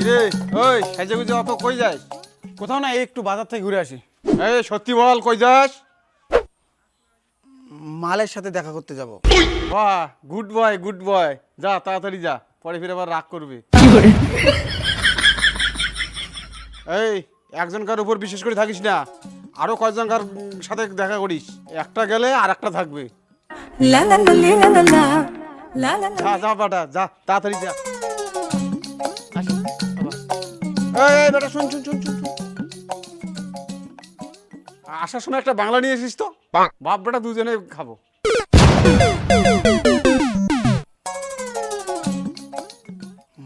কিরে ওই সাজে গুজে অত কই যাস? কোথাও না, একটু বাজার থেকে ঘুরে আসি। এই সত্যি বল কই যাস? মালের সাথে দেখা করতে যাব। বাহ, গুড বয় গুড বয়, যা তাড়াতাড়ি যা, পরে ফিরে আবার রাগ করবে। এই একজনকার উপর বিশেষ করে থাকিস না, আরো কয়েকজনকার সাথে দেখা করিস, একটা গেলে আর একটা থাকবে। La la la la la la la la la. যা যা বেটা যা, তাড়াতাড়ি যা। আসো, বাবা। এই বেটা শুন শুন শুন শুন শুন। আসার সময় একটা বাংলা নিয়ে এসিস তো, বাপ বেটা দুজনে খাবো।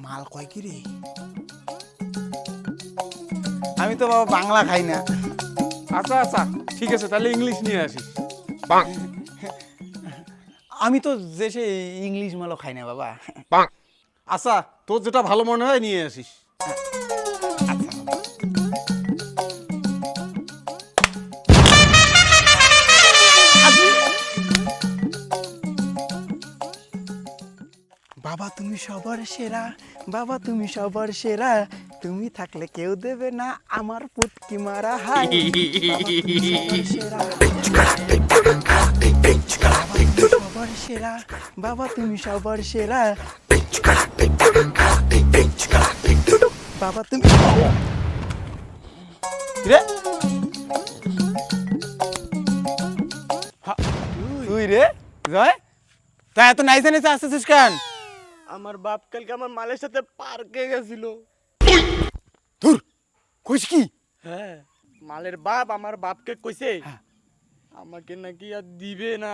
মাল কয় কি রে? আমি তো বাবা বাংলা খাই না। আচ্ছা আচ্ছা ঠিক আছে, তাহলে ইংলিশ নিয়ে আসিস। আমি তো দেশে ইংলিশ মালও খাই না বাবা। আচ্ছা তোর যেটা ভালো মনে হয় নিয়ে আসিস। বাবা তুমি সবার সেরা, বাবা তুমি সবার সেরা, তুমি থাকলে কেউ দেবে না আমার পুটকি মারা। হাই সবার সেরা, বাবা তুমি সবার সেরা, বাবা তুমি রে তুই রে জয়, তা এত নাইসে নাইসে আসতেছিস কেন? আমার বাপ কালকে আমার মালের সাথে পার্কে গেছিল। ধুর, কইস কি? হ্যাঁ, মালের বাপ আমার বাপকে কইছে হ্যাঁ। আমাকে নাকি আর দিবে না।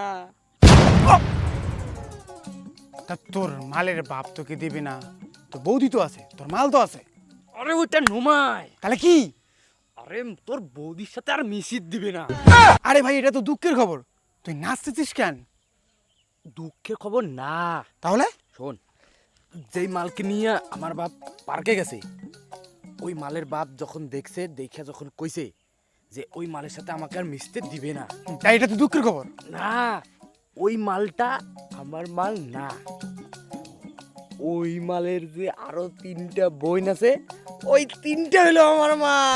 তা তোর মালের বাপ তোকে দিবি না? তোর বৌদি তো আছে, তোর মাল তো আছে, আরে ওইটা নুমায়। তাহলে কি? আরে তোর বৌদির সাথে আর মিশিয়ে দিবে না। আরে ভাই এটা তো দুঃখের খবর, তুই নাচতেছিস কেন? দুঃখের খবর না, তাহলে শোন, যেই মালকে নিয়ে আমার বাপ পার্কে গেছে, ওই মালের বাপ যখন দেখছে, দেখে যখন কইছে যে ওই মালের সাথে আমাকে আর মিশতে দিবে না। তাই এটা তো দুঃখের খবর। না, ওই মালটা আমার মাল না। ওই মালের যে আরো 3টা বোন আছে, ওই 3টা হলো আমার মাল।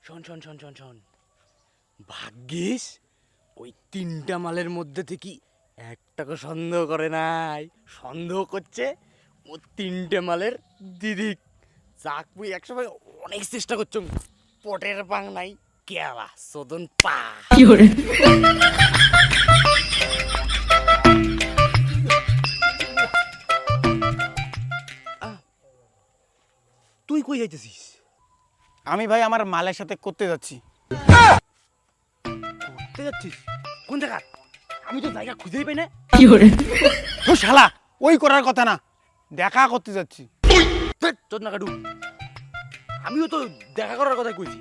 শোন শোন শোন শোন শোন, ভাগ্যিস ওই 3টা মালের মধ্যে থেকে একটাকে সন্দেহ করে নাই। সন্দেহ করছে ও 3টে মালের দিদি। যাক মুই একসময় অনেক চেষ্টা করছুম, পটের পাং নাই, কেলা সদন পা। তুই কই যাইতেছিস? আমি ভাই আমার মালের সাথে করতে যাচ্ছি। করতে যাচ্ছিস? কোন জায়গা? আমি তো জায়গা খুঁজেই পাই না। তো শালা ওই করার কথা না, দেখা করতে যাচ্ছি। তোর না কাটু, আমিও তো দেখা করার কথা কইছি,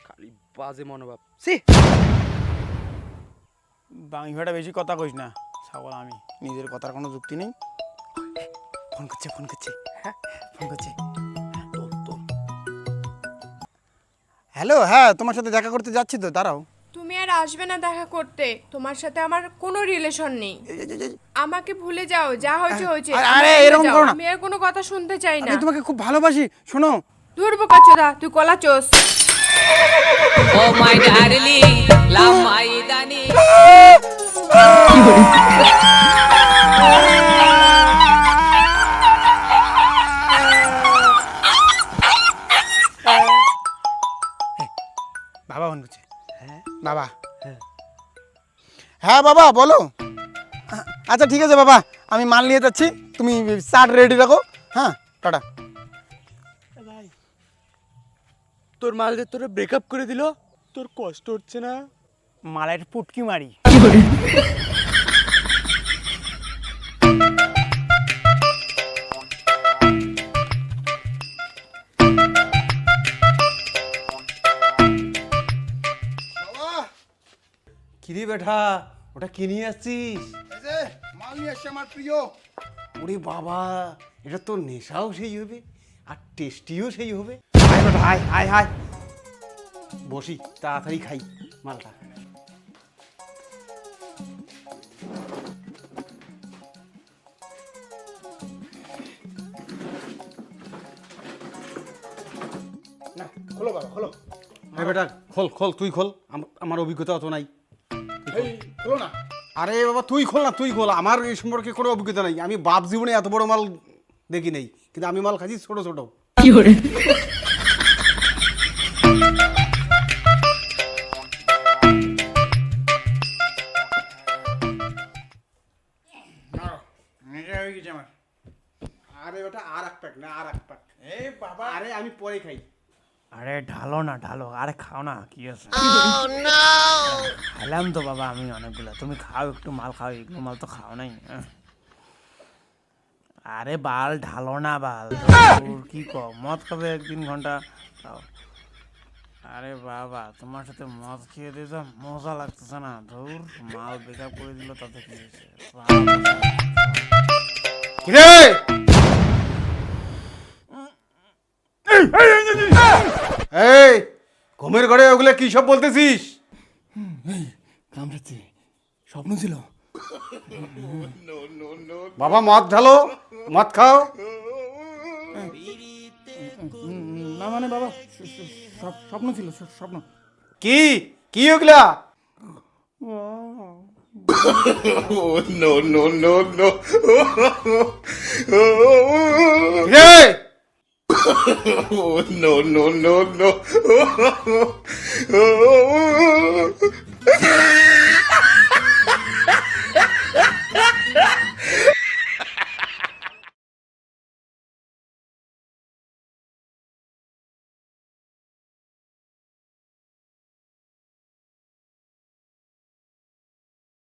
খালি বাজে মনোভাব। সি বাঙি ভাইটা বেশি কথা কইস না, ছাগল আমি, নিজের কথার কোনো যুক্তি নেই। ফোন করছে ফোন করছে, হ্যাঁ ফোন করছে। হ্যালো, হ্যাঁ তোমার সাথে দেখা করতে যাচ্ছি তো, দাঁড়াও। তুমি আর আসবে না দেখা করতে, তোমার সাথে আমার কোনো রিলেশন নেই। আমাকে ভুলে যাও, যা হয়েছে হয়েছে। আরে, আমাকে এরকম ভুলে যাও, করো না। আমি আর কোনো কথা শুনতে চাই না। আমি তোমাকে খুব ভালোবাসি, শোনো। দূর বোকাচোদা, তুই কলা চোস। Oh my darling, love my darling. বাবা ফোন করছে। হ্যাঁ বাবা, হ্যাঁ বাবা বলো। আচ্ছা ঠিক আছে বাবা, আমি মাল নিয়ে যাচ্ছি, তুমি চাট রেডি রাখো। হ্যাঁ টাটা। তোর মাল যে তোরে ব্রেকআপ করে দিল, তোর কষ্ট হচ্ছে না? মালের পুটকি মারি। কিরে বেটা, ওটা কি নিয়ে আসছিস? মাল নিয়ে আসছে আমার প্রিয়। ওরে বাবা, এটা তো নেশাও সেই হবে আর টেস্টিও সেই হবে। আয় বেটা, আয় আয় আয়। বসি তাড়াতাড়ি খাই মালটা। না খোলো বাবা খোলো। এই বেটা খোল খোল, তুই খোল, আমার অভিজ্ঞতা অত নাই। এই খোলো না। আরে বাবা তুই খোল না, তুই খোল, আমার এই সম্পর্কে কোনো অভিজ্ঞতা নেই। আমি বাপ জীবনে এত বড় মাল দেখি নেই, কিন্তু আমি মাল খাচ্ছি ছোট ছোট। আমার আরে বেটা আর এক প্যাক না, আর এক প্যাক। এই বাবা, আরে আমি পরে খাই। আরে ঢালো না ঢালো, আরে খাও না, কি আছে? খাইলাম তো বাবা আমি অনেকগুলো, তুমি খাও একটু মাল খাও, এগুলো মাল তো খাও নাই। আরে বাল ঢালো না বাল, তোর কি কও, মদ খাবে 1-3 ঘন্টা খাও। আরে বাবা তোমার সাথে মদ খেয়ে দিয়ে যা মজা লাগতেছে না, ধুর মাল বেকআপ করে দিল তাতে কি হয়েছে? কিরে এই ঘুমের ঘরে ওগুলো কি সব বলতেছিস? কামড়াচ্ছে, স্বপ্ন ছিল। বাবা মদ ঢালো, মদ খাও। না মানে বাবা স্বপ্ন ছিল, স্বপ্ন। কি কি ওগুলা? কিরে no.